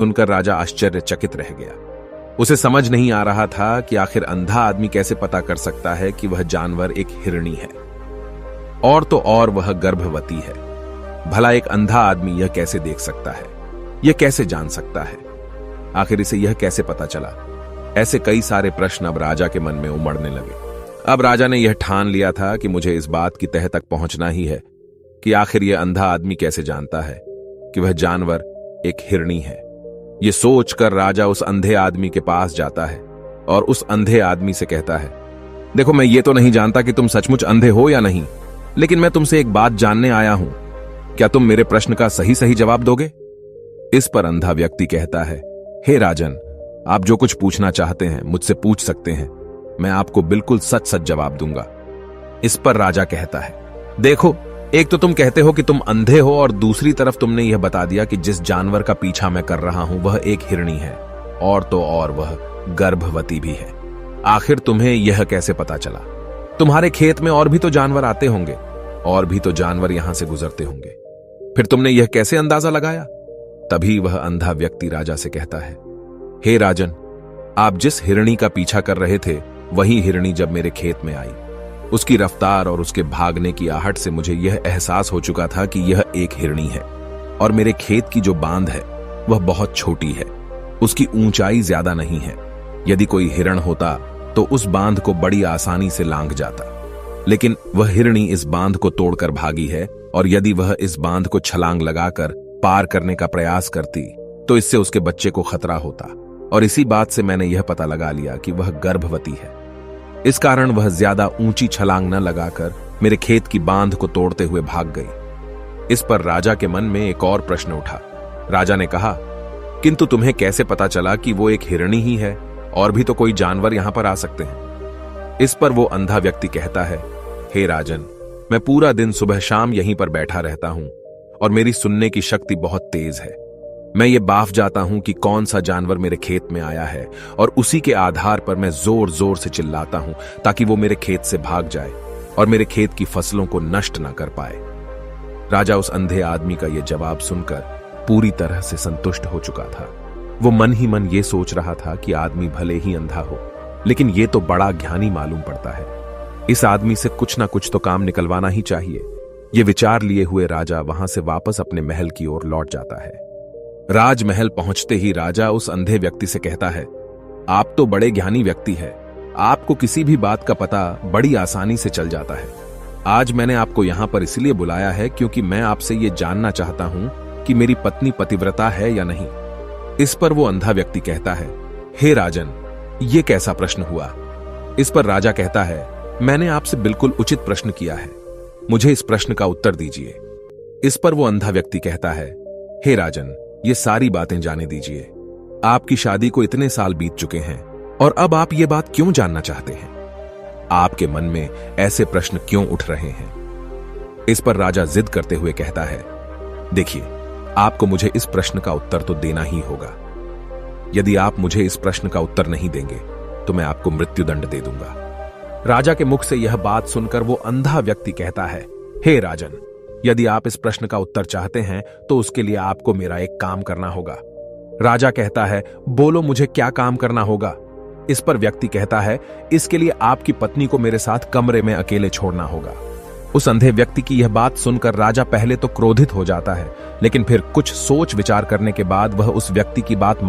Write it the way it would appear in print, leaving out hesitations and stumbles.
सुनकर राजा आश्चर्यचकित रह गया। उसे समझ नहीं आ रहा था कि आखिर अंधा आदमी कैसे पता कर सकता है कि वह जानवर एक हिरणी है, और तो और वह गर्भवती है। भला एक अंधा आदमी यह कैसे देख सकता है, यह कैसे जान सकता है, आखिर इसे यह कैसे पता चला? ऐसे कई सारे प्रश्न अब राजा के मन में उमड़ने लगे। अब राजा ने यह ठान लिया था कि मुझे इस बात की तह तक पहुंचना ही है कि आखिर यह अंधा आदमी कैसे जानता है कि वह जानवर एक हिरणी है। यह सोचकर राजा उस अंधे आदमी के पास जाता है और उस अंधे आदमी से कहता है, देखो, मैं ये तो नहीं जानता कि तुम सचमुच अंधे हो या नहीं, लेकिन मैं तुमसे एक बात जानने आया हूं। क्या तुम मेरे प्रश्न का सही सही जवाब दोगे? इस पर अंधा व्यक्ति कहता है, हे राजन, आप जो कुछ पूछना चाहते हैं मुझसे पूछ सकते हैं, मैं आपको बिल्कुल सच सच जवाब दूंगा। इस पर राजा कहता है, देखो, एक तो तुम कहते हो कि तुम अंधे हो और दूसरी तरफ तुमने यह बता दिया कि जिस जानवर का पीछा मैं कर रहा हूं वह एक हिरणी है, और तो और वह गर्भवती भी है। आखिर तुम्हें यह कैसे पता चला? तुम्हारे खेत में और भी तो जानवर आते होंगे, और भी तो जानवर यहां से गुजरते होंगे, फिर तुमने यह कैसे अंदाजा लगाया? तभी वह अंधा व्यक्ति राजा से कहता है, हे राजन, आप जिस हिरणी का पीछा कर रहे थे वही हिरणी जब मेरे खेत में आई, उसकी रफ्तार और उसके भागने की आहट से मुझे यह एहसास हो चुका था कि यह एक हिरणी है, और मेरे खेत की जो बांध है वह बहुत छोटी है, उसकी ऊंचाई ज्यादा नहीं है। यदि कोई हिरण होता तो उस बांध को बड़ी आसानी से लांघ जाता, लेकिन वह हिरणी इस बांध को तोड़कर भागी है, और यदि वह इस बांध को छलांग लगाकर पार करने का प्रयास करती तो इससे उसके बच्चे को खतरा होता, और इसी बात से मैंने यह पता लगा लिया कि वह गर्भवती है। इस कारण वह ज्यादा ऊंची छलांग न लगाकर मेरे खेत की बांध को तोड़ते हुए भाग गई। इस पर राजा के मन में एक और प्रश्न उठा। राजा ने कहा, किंतु तुम्हें कैसे पता चला कि वो एक हिरणी ही है, और भी तो कोई जानवर यहां पर आ सकते हैं? इस पर वो अंधा व्यक्ति कहता है, हे राजन, मैं पूरा दिन सुबह शाम यहीं पर बैठा रहता हूं, और मेरी सुनने की शक्ति बहुत तेज है। मैं ये बाफ जाता हूं कि कौन सा जानवर मेरे खेत में आया है, और उसी के आधार पर मैं जोर जोर से चिल्लाता हूं ताकि वो मेरे खेत से भाग जाए और मेरे खेत की फसलों को नष्ट न कर पाए। राजा उस अंधे आदमी का यह जवाब सुनकर पूरी तरह से संतुष्ट हो चुका था। वो मन ही मन ये सोच रहा था कि आदमी भले ही अंधा हो, लेकिन ये तो बड़ा ज्ञानी मालूम पड़ता है। इस आदमी से कुछ ना कुछ तो काम निकलवाना ही चाहिए। ये विचार लिए हुए राजा वहां से वापस अपने महल की ओर लौट जाता है। राजमहल पहुंचते ही राजा उस अंधे व्यक्ति से कहता है, आप तो बड़े ज्ञानी व्यक्ति हैं, आपको किसी भी बात का पता बड़ी आसानी से चल जाता है। आज मैंने आपको यहां पर इसलिए बुलाया है क्योंकि मैं आपसे ये जानना चाहता हूं कि मेरी पत्नी पतिव्रता है या नहीं। इस पर वो अंधा व्यक्ति कहता है, हे राजन, ये कैसा प्रश्न हुआ? इस पर राजा कहता है, मैंने आपसे बिल्कुल उचित प्रश्न किया है, मुझे इस प्रश्न का उत्तर दीजिए। इस पर वो अंधा व्यक्ति कहता है, हे राजन, ये सारी बातें जाने दीजिए। आपकी शादी को इतने साल बीत चुके हैं, और अब आप ये बात क्यों जानना चाहते हैं? आपके मन में ऐसे प्रश्न क्यों उठ रहे हैं? इस पर राजा जिद करते हुए कहता है, देखिए, आपको मुझे इस प्रश्न का उत्तर तो देना ही होगा। यदि आप मुझे इस प्रश्न का उत्तर नहीं देंगे तो मैं आपको मृत्युदंड दे दूंगा। राजा के मुख से यह बात सुनकर वो अंधा व्यक्ति कहता है, हे राजन, यदि आप इस प्रश्न का उत्तर चाहते हैं तो उसके लिए आपको मेरा एक काम करना होगा। राजा कहता है, बोलो, मुझे क्या काम करना होगा? इस पर व्यक्ति कहता है, इसके लिए आपकी पत्नी को मेरे साथ कमरे में अकेले छोड़ना होगा। उस अंधे व्यक्ति की यह बात सुनकर राजा पहले तो क्रोधित हो जाता है, लेकिन फिर कुछ सोच विचार करने के बाद वह उस व्यक्ति की बात